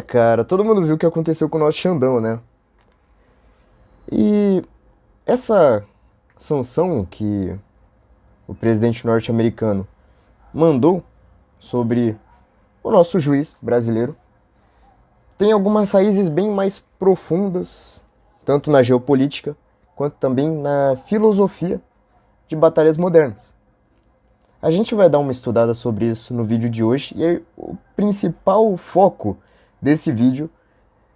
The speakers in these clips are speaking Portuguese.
Cara, todo mundo viu o que aconteceu com o nosso Xandão, né? E essa sanção que o presidente norte-americano mandou sobre o nosso juiz brasileiro tem algumas raízes bem mais profundas, tanto na geopolítica quanto também na filosofia de batalhas modernas. A gente vai dar uma estudada sobre isso no vídeo de hoje e aí, o principal foco desse vídeo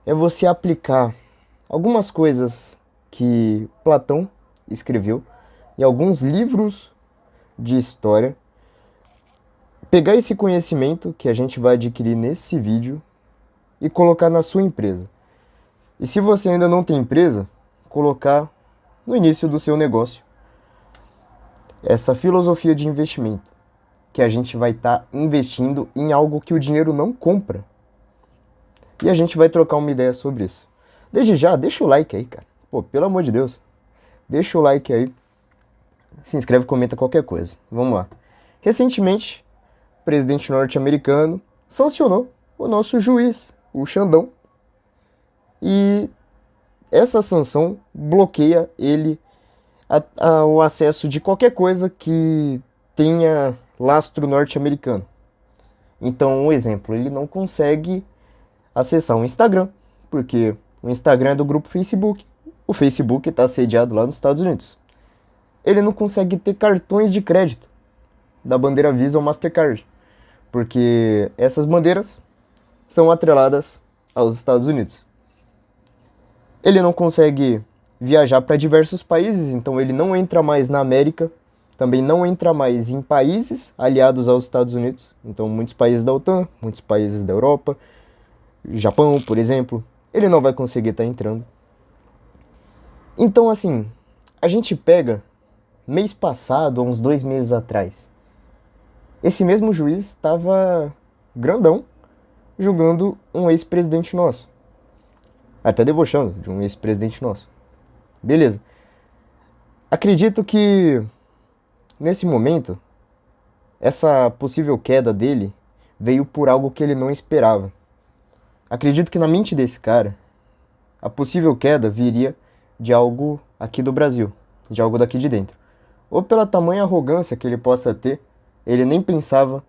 é você aplicar algumas coisas que Platão escreveu em alguns livros de história, pegar esse conhecimento que a gente vai adquirir nesse vídeo e colocar na sua empresa. E se você ainda não tem empresa, colocar no início do seu negócio essa filosofia de investimento, que a gente vai estar investindo em algo que o dinheiro não compra. E a gente vai trocar uma ideia sobre isso. Desde já, deixa o like aí, cara. Pô, pelo amor de Deus. Deixa o like aí. Se inscreve, comenta qualquer coisa. Vamos lá. Recentemente, o presidente norte-americano sancionou o nosso juiz, o Xandão. E essa sanção bloqueia ele o acesso de qualquer coisa que tenha lastro norte-americano. Então, um exemplo, ele não consegue acessar o Instagram, porque o Instagram é do grupo Facebook. O Facebook está sediado lá nos Estados Unidos. Ele não consegue ter cartões de crédito da bandeira Visa ou Mastercard, porque essas bandeiras são atreladas aos Estados Unidos. Ele não consegue viajar para diversos países, então ele não entra mais na América, também não entra mais em países aliados aos Estados Unidos, então muitos países da OTAN, muitos países da Europa, Japão, por exemplo, ele não vai conseguir estar entrando. Então, assim, a gente pega mês passado, uns 2 meses atrás, esse mesmo juiz estava grandão julgando um ex-presidente nosso. Até debochando de um ex-presidente nosso. Beleza. Acredito que, nesse momento, essa possível queda dele veio por algo que ele não esperava. Acredito que na mente desse cara, a possível queda viria de algo aqui do Brasil, de algo daqui de dentro. Ou pela tamanha arrogância que ele possa ter, ele nem pensava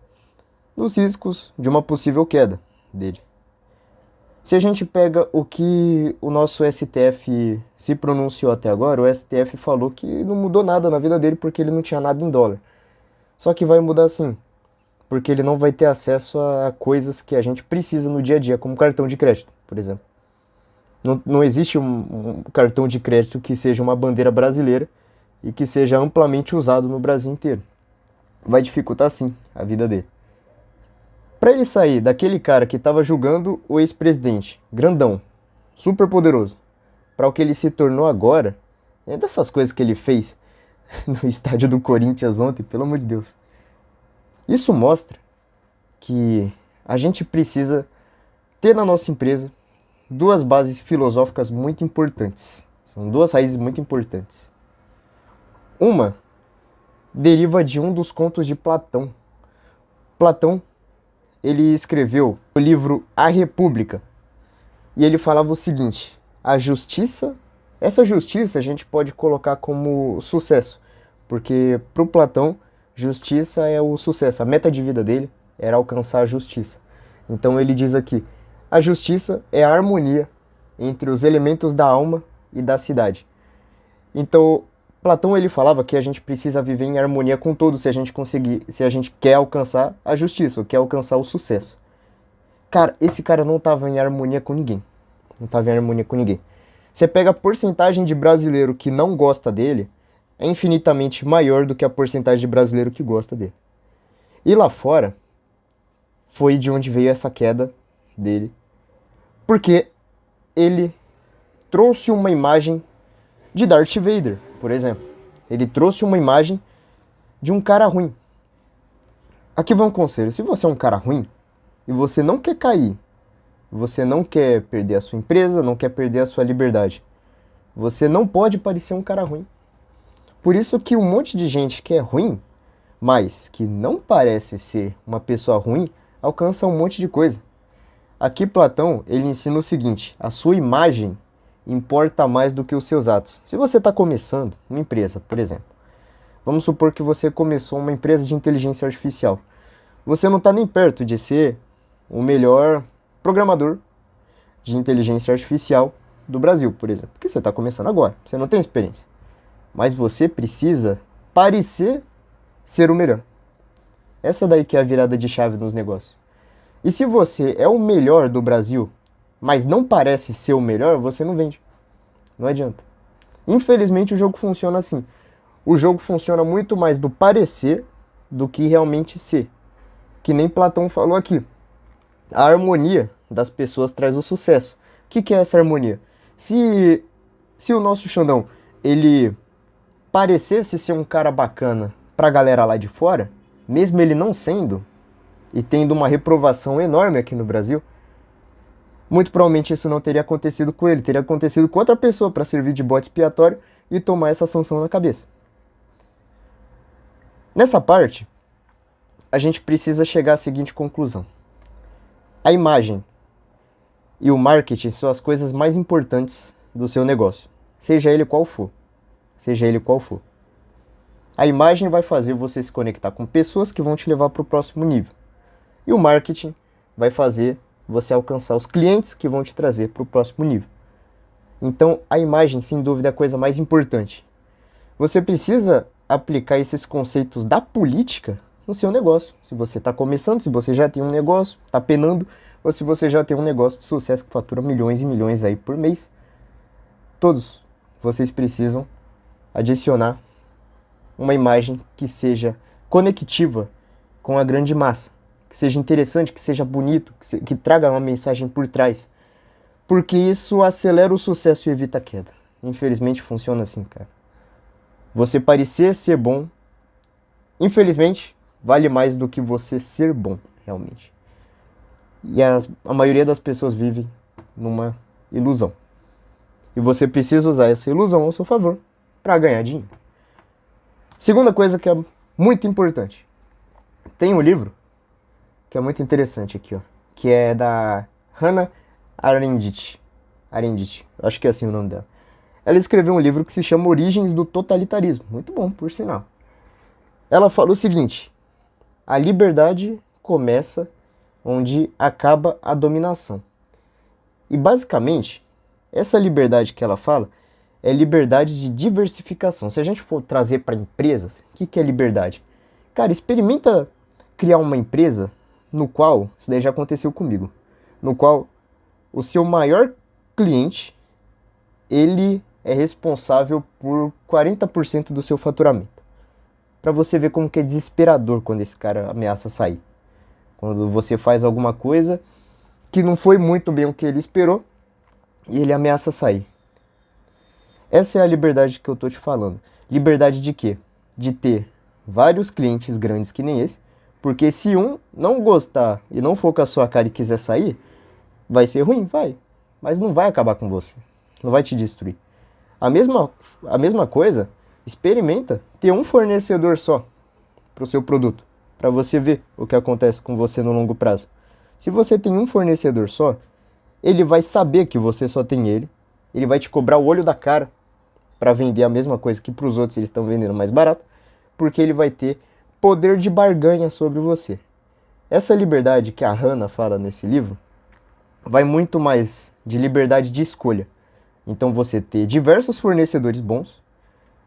nos riscos de uma possível queda dele. Se a gente pega o que o nosso STF se pronunciou até agora, o STF falou que não mudou nada na vida dele porque ele não tinha nada em dólar. Só que vai mudar sim, porque ele não vai ter acesso a coisas que a gente precisa no dia a dia, como cartão de crédito, por exemplo. Não existe um cartão de crédito que seja uma bandeira brasileira e que seja amplamente usado no Brasil inteiro. Vai dificultar sim a vida dele. Para ele sair daquele cara que estava julgando o ex-presidente, grandão, super poderoso, para o que ele se tornou agora, é dessas coisas que ele fez no estádio do Corinthians ontem, pelo amor de Deus. Isso mostra que a gente precisa ter na nossa empresa duas bases filosóficas muito importantes. São duas raízes muito importantes. Uma deriva de um dos contos de Platão. Platão, ele escreveu o livro A República. E ele falava o seguinte: a justiça, essa justiça a gente pode colocar como sucesso, porque para o Platão, justiça é o sucesso. A meta de vida dele era alcançar a justiça. Então ele diz aqui: a justiça é a harmonia entre os elementos da alma e da cidade. Então, Platão ele falava que a gente precisa viver em harmonia com todos se a gente quer alcançar a justiça, ou quer alcançar o sucesso. Cara, esse cara não estava em harmonia com ninguém. Não estava em harmonia com ninguém. Você pega a porcentagem de brasileiro que não gosta dele, é infinitamente maior do que a porcentagem de brasileiro que gosta dele. E lá fora, foi de onde veio essa queda dele. Porque ele trouxe uma imagem de Darth Vader, por exemplo. Ele trouxe uma imagem de um cara ruim. Aqui vai um conselho: se você é um cara ruim e você não quer cair, você não quer perder a sua empresa, não quer perder a sua liberdade, você não pode parecer um cara ruim. Por isso que um monte de gente que é ruim, mas que não parece ser uma pessoa ruim, alcança um monte de coisa. Aqui Platão, ele ensina o seguinte: a sua imagem importa mais do que os seus atos. Se você está começando uma empresa, por exemplo, vamos supor que você começou uma empresa de inteligência artificial. Você não está nem perto de ser o melhor programador de inteligência artificial do Brasil, por exemplo, porque você está começando agora, você não tem experiência. Mas você precisa parecer ser o melhor. Essa daí que é a virada de chave nos negócios. E se você é o melhor do Brasil, mas não parece ser o melhor, você não vende. Não adianta. Infelizmente o jogo funciona assim. O jogo funciona muito mais do parecer do que realmente ser. Que nem Platão falou aqui. A harmonia das pessoas traz o sucesso. O que é essa harmonia? Se o nosso Xandão, ele parecesse ser um cara bacana pra galera lá de fora, mesmo ele não sendo, e tendo uma reprovação enorme aqui no Brasil, muito provavelmente isso não teria acontecido com ele, teria acontecido com outra pessoa para servir de bode expiatório e tomar essa sanção na cabeça. Nessa parte, a gente precisa chegar à seguinte conclusão. A imagem e o marketing são as coisas mais importantes do seu negócio, seja ele qual for. Seja ele qual for. A imagem vai fazer você se conectar com pessoas que vão te levar para o próximo nível. E o marketing vai fazer você alcançar os clientes que vão te trazer para o próximo nível. Então, a imagem, sem dúvida, é a coisa mais importante. Você precisa aplicar esses conceitos da política no seu negócio. Se você está começando, se você já tem um negócio, está penando, ou se você já tem um negócio de sucesso que fatura milhões e milhões aí por mês, todos vocês precisam adicionar uma imagem que seja conectiva com a grande massa, que seja interessante, que seja bonito, que traga uma mensagem por trás, porque isso acelera o sucesso e evita a queda. Infelizmente funciona assim, cara. Você parecer ser bom, infelizmente, vale mais do que você ser bom, realmente. E a maioria das pessoas vive numa ilusão. E você precisa usar essa ilusão ao seu favor para ganhar dinheiro. Segunda coisa que é muito importante. Tem um livro que é muito interessante aqui, ó, que é da Hannah Arendt. Acho que é assim o nome dela. Ela escreveu um livro que se chama Origens do Totalitarismo. Muito bom, por sinal. Ela fala o seguinte: a liberdade começa onde acaba a dominação. E basicamente, essa liberdade que ela fala é liberdade de diversificação. Se a gente for trazer para empresas, o que é liberdade? Cara, experimenta criar uma empresa no qual, isso daí já aconteceu comigo, no qual o seu maior cliente, ele é responsável por 40% do seu faturamento. Para você ver como que é desesperador quando esse cara ameaça sair. Quando você faz alguma coisa que não foi muito bem o que ele esperou e ele ameaça sair. Essa é a liberdade que eu tô te falando. Liberdade de quê? De ter vários clientes grandes que nem esse, porque se um não gostar e não for com a sua cara e quiser sair, vai ser ruim? Vai. Mas não vai acabar com você. Não vai te destruir. A mesma coisa, experimenta ter um fornecedor só para o seu produto, para você ver o que acontece com você no longo prazo. Se você tem um fornecedor só, ele vai saber que você só tem ele vai te cobrar o olho da cara para vender a mesma coisa que para os outros eles estão vendendo mais barato, porque ele vai ter poder de barganha sobre você. Essa liberdade que a Hannah fala nesse livro vai muito mais de liberdade de escolha. Então você ter diversos fornecedores bons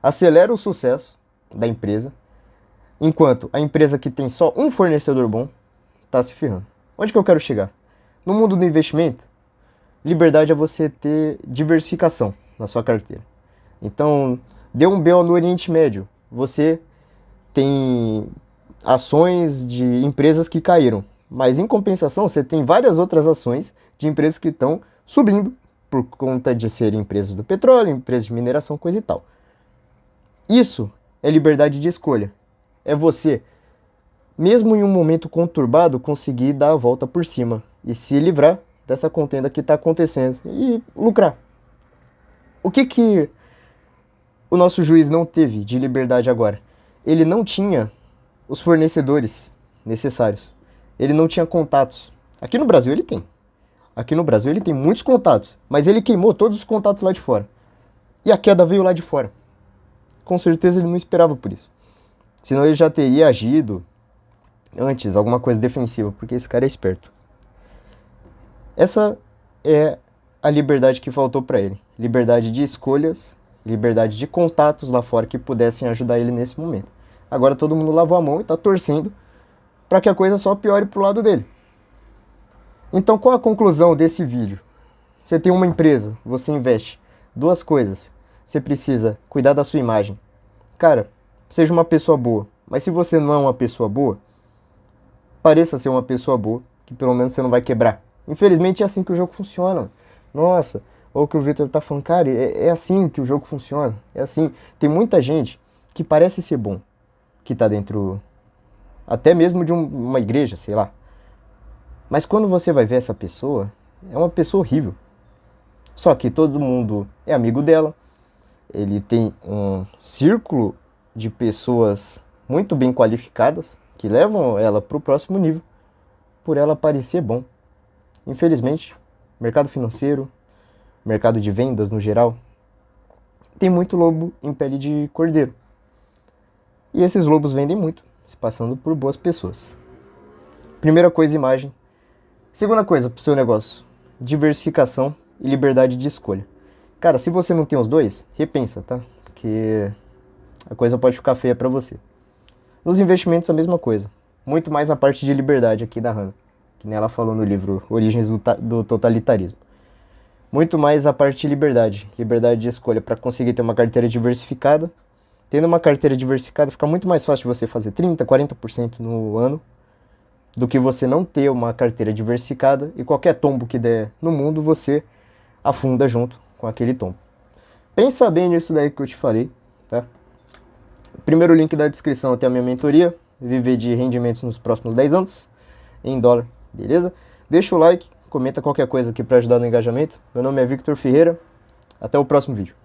acelera o sucesso da empresa, enquanto a empresa que tem só um fornecedor bom está se ferrando. Onde que eu quero chegar? No mundo do investimento, liberdade é você ter diversificação na sua carteira. Então, deu um BO no Oriente Médio, você tem ações de empresas que caíram, mas em compensação você tem várias outras ações de empresas que estão subindo por conta de serem empresas do petróleo, empresas de mineração, coisa e tal. Isso é liberdade de escolha. É você, mesmo em um momento conturbado, conseguir dar a volta por cima e se livrar dessa contenda que está acontecendo e lucrar. O que o nosso juiz não teve de liberdade agora? Ele não tinha os fornecedores necessários. Ele não tinha contatos. Aqui no Brasil ele tem. Aqui no Brasil ele tem muitos contatos, mas ele queimou todos os contatos lá de fora. E a queda veio lá de fora. Com certeza ele não esperava por isso. Senão ele já teria agido antes, alguma coisa defensiva, porque esse cara é esperto. Essa é a liberdade que faltou para ele. Liberdade de escolhas, liberdade de contatos lá fora que pudessem ajudar ele nesse momento. Agora todo mundo lavou a mão e tá torcendo para que a coisa só piore pro lado dele. Então qual a conclusão desse vídeo? Você tem uma empresa, você investe. Duas coisas. Você precisa cuidar da sua imagem. Cara, seja uma pessoa boa. Mas se você não é uma pessoa boa, pareça ser uma pessoa boa, que pelo menos você não vai quebrar. Infelizmente é assim que o jogo funciona. Nossa, ou o que o Victor tá falando, cara, é assim que o jogo funciona. É assim. Tem muita gente que parece ser bom, que tá dentro, até mesmo de uma igreja, sei lá. Mas quando você vai ver essa pessoa, é uma pessoa horrível. Só que todo mundo é amigo dela. Ele tem um círculo de pessoas muito bem qualificadas que levam ela para o próximo nível por ela parecer bom. Infelizmente, mercado financeiro, mercado de vendas no geral, tem muito lobo em pele de cordeiro. E esses lobos vendem muito, se passando por boas pessoas. Primeira coisa, imagem. Segunda coisa para o seu negócio, diversificação e liberdade de escolha. Cara, se você não tem os dois, repensa, tá? Porque a coisa pode ficar feia para você. Nos investimentos, a mesma coisa. Muito mais a parte de liberdade aqui da Hannah, que nem ela falou no livro Origens do Totalitarismo. Muito mais a parte de liberdade. Liberdade de escolha para conseguir ter uma carteira diversificada. Tendo uma carteira diversificada, fica muito mais fácil de você fazer 30%, 40% no ano do que você não ter uma carteira diversificada e qualquer tombo que der no mundo, você afunda junto com aquele tombo. Pensa bem nisso daí que eu te falei, tá? Primeiro link da descrição tem a minha mentoria, viver de rendimentos nos próximos 10 anos, em dólar, beleza? Deixa o like, comenta qualquer coisa aqui para ajudar no engajamento. Meu nome é Victor Ferreira, até o próximo vídeo.